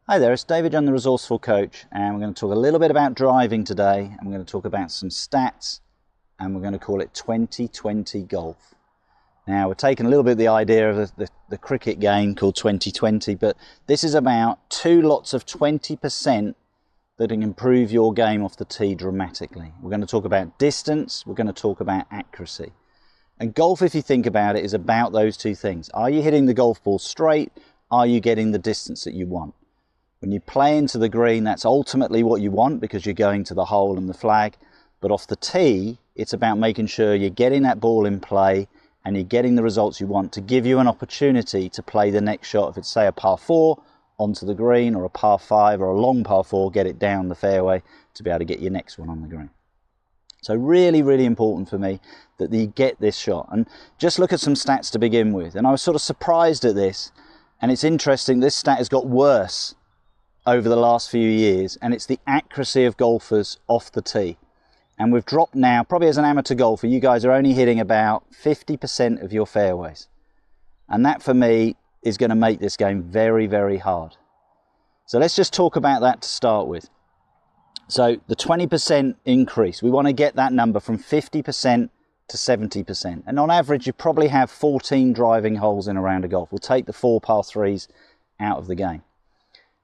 Hi there, it's David, I'm the Resourceful Coach, and we're going to talk a little bit about driving today, and we're going to talk about some stats, and we're going to call it 2020 golf. Now, we're taking a little bit of the idea of the cricket game called 2020, but this is about two lots of 20% that can improve your game off the tee dramatically. We're going to talk about distance, we're going to talk about accuracy. And golf, if you think about it, is about those two things. Are you hitting the golf ball straight? Are you getting the distance that you want? When you play into the green, that's ultimately what you want because you're going to the hole and the flag. But off the tee, it's about making sure you're getting that ball in play and you're getting the results you want to give you an opportunity to play the next shot. If it's, say, a par 4 onto the green, or a par 5 or a long par 4, get it down the fairway to be able to get your next one on the green. So really, really important for me that you get this shot. And just look at some stats to begin with. And I was sort of surprised at this. And it's interesting, this stat has got worse over the last few years, and it's the accuracy of golfers off the tee. And we've dropped now, probably as an amateur golfer, you guys are only hitting about 50% of your fairways. And that for me is going to make this game very, very hard. So let's just talk about that to start with. So the 20% increase, we want to get that number from 50% to 70%. And on average, you probably have 14 driving holes in a round of golf. We'll take the 4 par 3s out of the game.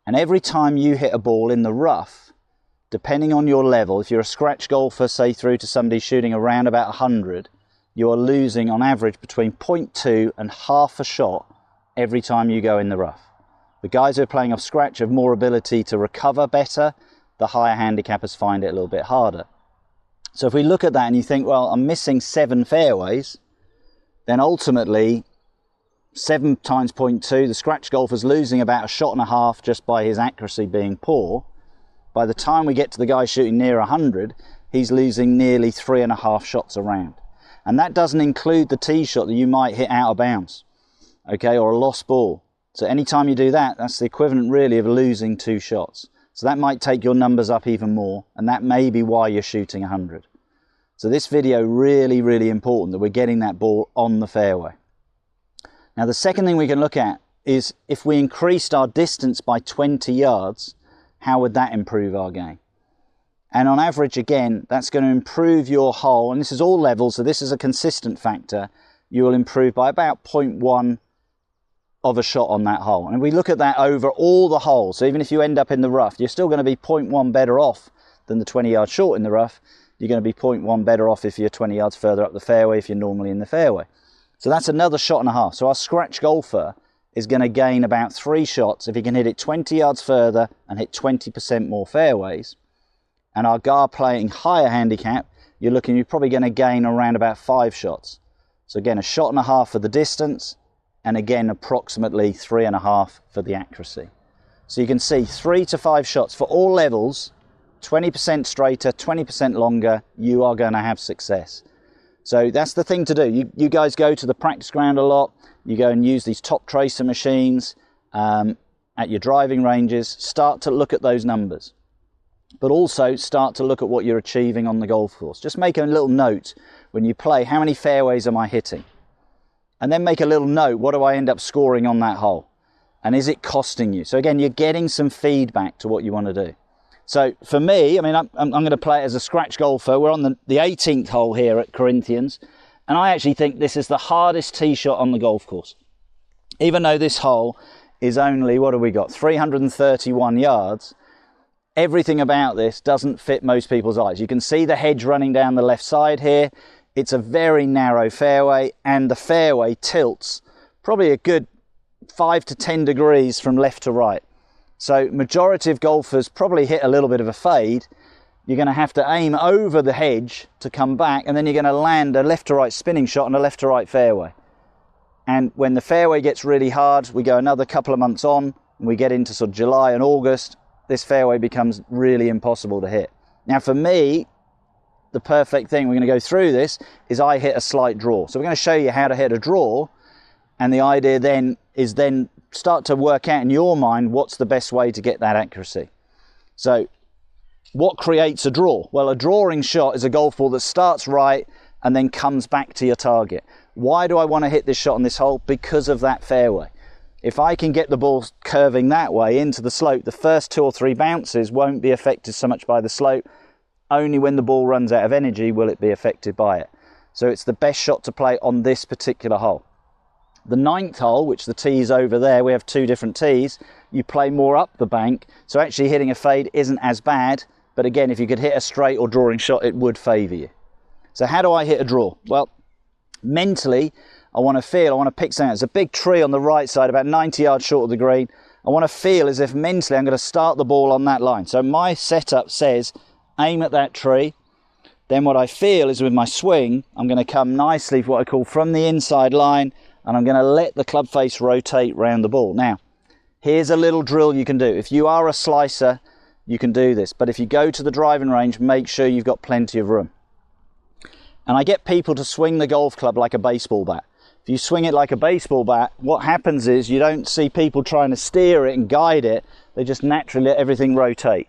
And every time you hit a ball in the rough, depending on your level, if you're a scratch golfer, say through to somebody shooting around about 100, you are losing on average between 0.2 and half a shot every time you go in the rough. The guys who are playing off scratch have more ability to recover better. The higher handicappers find it a little bit harder. So if we look at that and you think, well, I'm missing 7 fairways, then ultimately 7 times 0.2, the scratch golfer's losing about a shot and a half just by his accuracy being poor. By the time we get to the guy shooting near 100, he's losing nearly 3.5 shots around. And that doesn't include the tee shot that you might hit out of bounds, okay, or a lost ball. So anytime you do that, that's the equivalent really of losing 2 shots. So that might take your numbers up even more, and that may be why you're shooting 100. So this video really, really important that we're getting that ball on the fairway. Now the second thing we can look at is if we increased our distance by 20 yards, how would that improve our game? And on average, again, that's going to improve your hole, and this is all levels, so this is a consistent factor. You will improve by about 0.1 of a shot on that hole. And if we look at that over all the holes, so even if you end up in the rough, you're still going to be 0.1 better off than the 20 yards short in the rough. You're going to be 0.1 better off if you're 20 yards further up the fairway, if you're normally in the fairway. So that's another shot and a half. So our scratch golfer is going to gain about 3 shots if he can hit it 20 yards further and hit 20% more fairways. And our guy playing higher handicap, you're probably going to gain around about 5 shots. So again, a shot and a half for the distance, and again, approximately 3.5 for the accuracy. So you can see 3 to 5 shots for all levels, 20% straighter, 20% longer, you are going to have success. So that's the thing to do. You guys go to the practice ground a lot. You go and use these top tracer machines at your driving ranges. Start to look at those numbers. But also start to look at what you're achieving on the golf course. Just make a little note when you play, how many fairways am I hitting? And then make a little note, what do I end up scoring on that hole? And is it costing you? So again, you're getting some feedback to what you want to do. So for me, I mean, I'm going to play it as a scratch golfer. We're on the 18th hole here at Corinthians. And I actually think this is the hardest tee shot on the golf course. Even though this hole is only, what have we got, 331 yards, everything about this doesn't fit most people's eyes. You can see the hedge running down the left side here. It's a very narrow fairway, and the fairway tilts probably a good 5 to 10 degrees from left to right. So majority of golfers probably hit a little bit of a fade. You're going to have to aim over the hedge to come back, and then you're going to land a left to right spinning shot on a left to right fairway. And when the fairway gets really hard, we go another couple of months on, and we get into sort of July and August, this fairway becomes really impossible to hit. Now for me, the perfect thing, we're going to go through this, is I hit a slight draw. So we're going to show you how to hit a draw, and the idea then is start to work out in your mind what's the best way to get that accuracy. So what creates a draw? Well, a drawing shot is a golf ball that starts right and then comes back to your target. Why do I want to hit this shot on this hole? Because of that fairway. If I can get the ball curving that way into the slope, the first 2 or 3 bounces won't be affected so much by the slope. Only when the ball runs out of energy will it be affected by it. So it's the best shot to play on this particular hole. The 9th hole, which the tee is over there, we have 2 different tees. You play more up the bank, so actually hitting a fade isn't as bad. But again, if you could hit a straight or drawing shot, it would favour you. So how do I hit a draw? Well, mentally, I want to pick something. There's a big tree on the right side, about 90 yards short of the green. I want to feel as if mentally I'm going to start the ball on that line. So my setup says, aim at that tree. Then what I feel is with my swing, I'm going to come nicely, what I call from the inside line, and I'm going to let the club face rotate round the ball. Now, here's a little drill you can do. If you are a slicer, you can do this. But if you go to the driving range, make sure you've got plenty of room. And I get people to swing the golf club like a baseball bat. If you swing it like a baseball bat, what happens is you don't see people trying to steer it and guide it. They just naturally let everything rotate.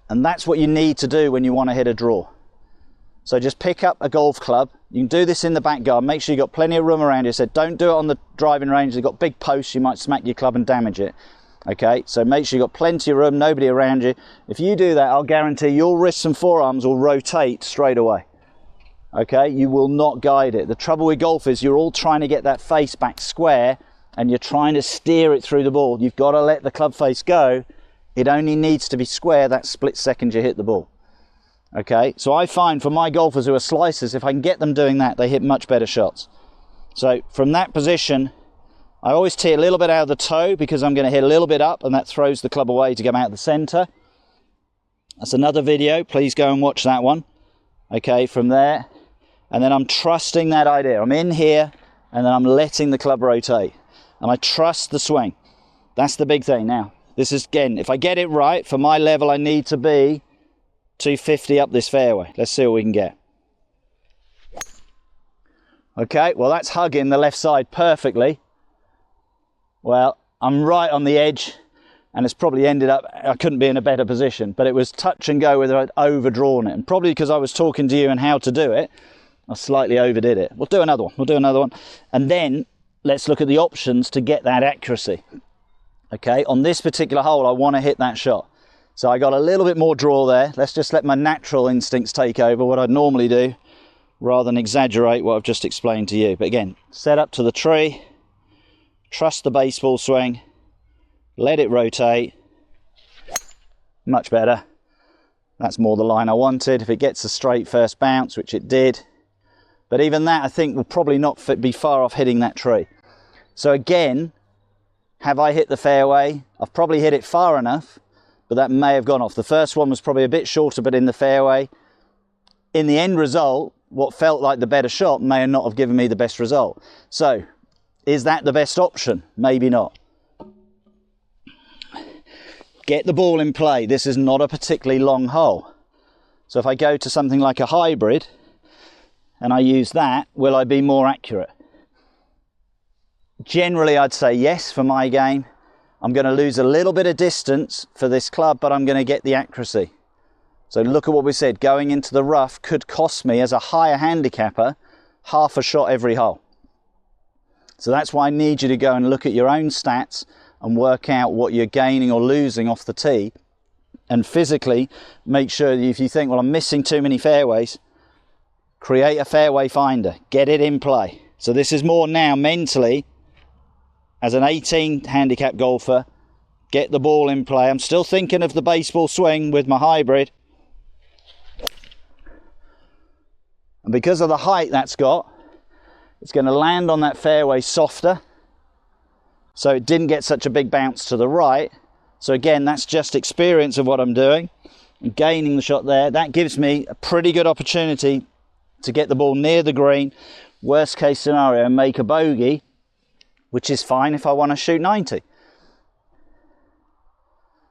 And that's what you need to do when you want to hit a draw. So just pick up a golf club. You can do this in the back garden. Make sure you've got plenty of room around you. So don't do it on the driving range. They've got big posts. You might smack your club and damage it. Okay, so make sure you've got plenty of room, nobody around you. If you do that, I'll guarantee your wrists and forearms will rotate straight away. Okay, you will not guide it. The trouble with golf is you're all trying to get that face back square and you're trying to steer it through the ball. You've got to let the club face go. It only needs to be square that split second you hit the ball. Okay, so I find for my golfers who are slicers, if I can get them doing that, they hit much better shots. So from that position, I always tee a little bit out of the toe because I'm going to hit a little bit up and that throws the club away to come out the centre. That's another video. Please go and watch that one. Okay, from there. And then I'm trusting that idea. I'm in here and then I'm letting the club rotate. And I trust the swing. That's the big thing. Now, this is, again, if I get it right, for my level, I need to be 250 up this fairway. Let's see what we can get. Okay, well, that's hugging the left side perfectly. Well, I'm right on the edge and it's probably ended up, I couldn't be in a better position, but it was touch and go whether I'd overdrawn it. And probably because I was talking to you and how to do it, I slightly overdid it. We'll do another one. And then let's look at the options to get that accuracy. Okay, on this particular hole, I want to hit that shot. So I got a little bit more draw there. Let's just let my natural instincts take over, what I'd normally do, rather than exaggerate what I've just explained to you. But again, set up to the tree, trust the baseball swing, let it rotate. Much better. That's more the line I wanted. If it gets a straight first bounce, which it did. But even that, I think, will probably not be far off hitting that tree. So again, have I hit the fairway? I've probably hit it far enough, but that may have gone off. The first one was probably a bit shorter, but in the fairway. In the end result, what felt like the better shot may not have given me the best result. So, is that the best option? Maybe not. Get the ball in play. This is not a particularly long hole. So if I go to something like a hybrid and I use that, will I be more accurate? Generally, I'd say yes for my game. I'm going to lose a little bit of distance for this club, but I'm going to get the accuracy. So look at what we said. Going into the rough could cost me, as a higher handicapper, half a shot every hole. So that's why I need you to go and look at your own stats and work out what you're gaining or losing off the tee, and physically make sure that if you think, well, I'm missing too many fairways, create a fairway finder, get it in play. So this is more now mentally, as an 18 handicap golfer, get the ball in play. I'm still thinking of the baseball swing with my hybrid. And because of the height that's got, it's going to land on that fairway softer. So it didn't get such a big bounce to the right. So again, that's just experience of what I'm doing and gaining the shot there. That gives me a pretty good opportunity to get the ball near the green. Worst case scenario, make a bogey, which is fine if I want to shoot 90.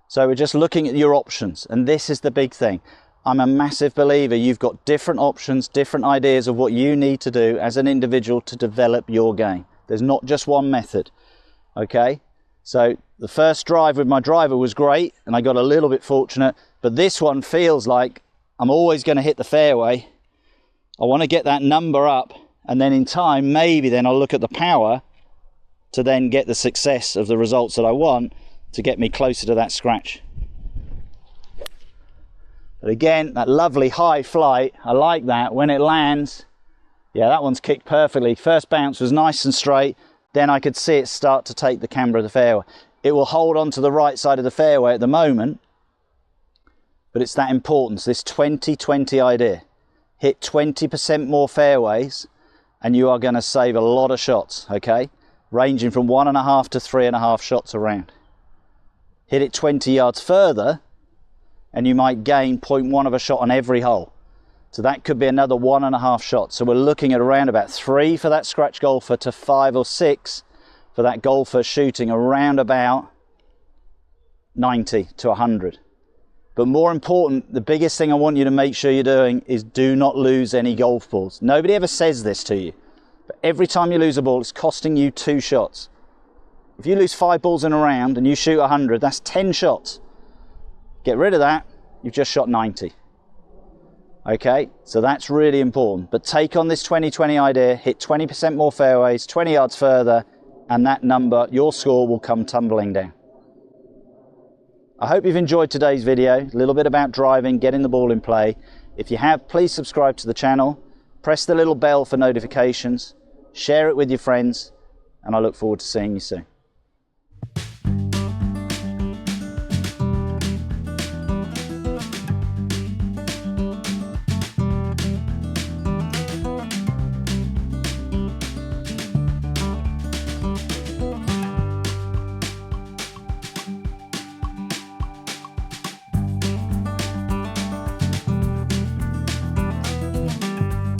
So we're just looking at your options, and this is the big thing. I'm a massive believer you've got different options, different ideas of what you need to do as an individual to develop your game. There's not just one method. Okay, so the first drive with my driver was great and I got a little bit fortunate, but this one feels like I'm always going to hit the fairway. I want to get that number up, and then in time, maybe then I'll look at the power to then get the success of the results that I want to get me closer to that scratch. But again, that lovely high flight, I like that. When it lands, yeah, that one's kicked perfectly. First bounce was nice and straight, then I could see it start to take the camber of the fairway. It will hold on to the right side of the fairway at the moment, but it's that importance, this 20-20 idea. Hit 20% more fairways and you are going to save a lot of shots, okay? Ranging from 1.5 to 3.5 shots around. Hit it 20 yards further and you might gain 0.1 of a shot on every hole. So that could be another 1.5 shots. So we're looking at around about 3 for that scratch golfer to 5 or 6 for that golfer shooting around about 90 to 100. But more important, the biggest thing I want you to make sure you're doing is do not lose any golf balls. Nobody ever says this to you, but every time you lose a ball, it's costing you 2 shots. If you lose 5 balls in a round and you shoot 100, that's 10 shots. Get rid of that, you've just shot 90. Okay, so that's really important. But take on this 20-20 idea, hit 20% more fairways, 20 yards further, and that number, your score, will come tumbling down. I hope you've enjoyed today's video, a little bit about driving, getting the ball in play. If you have, please subscribe to the channel, press the little bell for notifications, share it with your friends, and I look forward to seeing you soon.